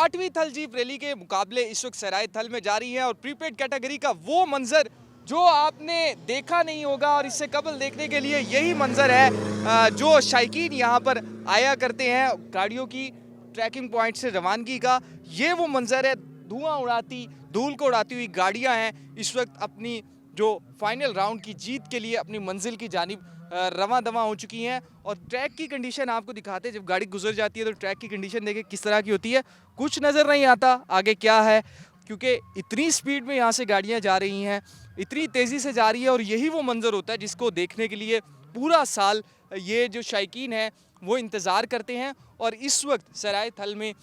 8वीं थल jeep rally के मुकाबले इस वक्त सराय थल में जारी है और प्रीपेड कैटेगरी का वो मंजर जो आपने देखा नहीं होगा और इससे कबल देखने के लिए यही मंजर है जो शायकीन यहाँ पर आया करते हैं गाड़ियों की ट्रैकिंग पॉइंट से रवानगी का। ये वो मंजर है, धुआं उड़ाती, धूल को उड़ाती हुई गाड़ियाँ हैं इस वक्त अपनी जो फाइनल राउंड की जीत के लिए अपनी मंजिल की जानिब रवां दवां हो चुकी हैं। और ट्रैक की कंडीशन आपको दिखाते हैं, जब गाड़ी गुजर जाती है तो ट्रैक की कंडीशन देखें किस तरह की होती है, कुछ नज़र नहीं आता आगे क्या है, क्योंकि इतनी स्पीड में यहाँ से गाड़ियाँ जा रही हैं, इतनी तेज़ी से जा रही है। और यही वो मंजर होता है जिसको देखने के लिए पूरा साल ये जो शायकीन है वो इंतज़ार करते हैं। और इस वक्त सराय थल में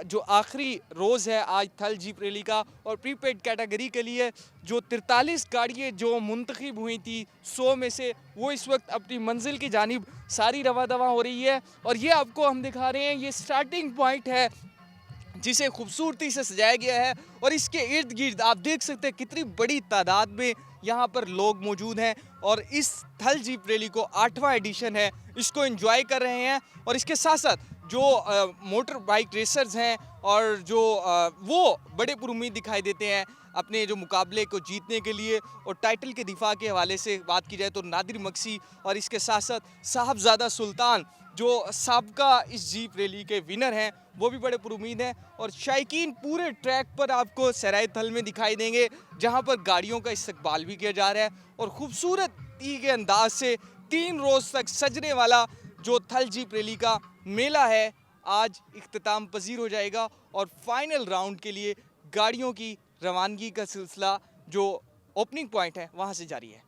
जो आखिरी रोज़ है आज थल जीप रैली का और प्रीपेड कैटेगरी के लिए जो 43 गाड़ियाँ जो मुंतखब हुई थी 100 में से, वो इस वक्त अपनी मंजिल की जानिब सारी रवा दवा हो रही है। और ये आपको हम दिखा रहे हैं, ये स्टार्टिंग पॉइंट है जिसे खूबसूरती से सजाया गया है और इसके इर्द गिर्द आप देख सकते हैं कितनी बड़ी तादाद में यहाँ पर लोग मौजूद हैं और इस थल जीप रैली को 8वां एडिशन है, इसको एंजॉय कर रहे हैं। और इसके साथ साथ जो मोटर बाइक रेसर्स हैं और जो वो बड़े पुरुमीद दिखाई देते हैं अपने जो मुकाबले को जीतने के लिए। और टाइटल के दिफा के हवाले से बात की जाए तो नादिर मक्सी और इसके साथ साथ साहबजादा सुल्तान जो साबका इस जीप रैली के विनर हैं वो भी बड़े पुरुमीद हैं। और शायकीन पूरे ट्रैक पर आपको सराय थल में दिखाई देंगे जहां पर गाड़ियों का इस्तकबाल भी किया जा रहा है और खूबसूरती के अंदाज से 3 रोज़ तक सजने वाला जो थल जीप रैली का मेला है आज इख्तिताम पजीर हो जाएगा। और फाइनल राउंड के लिए गाड़ियों की रवानगी का सिलसिला जो ओपनिंग पॉइंट है वहाँ से जारी है।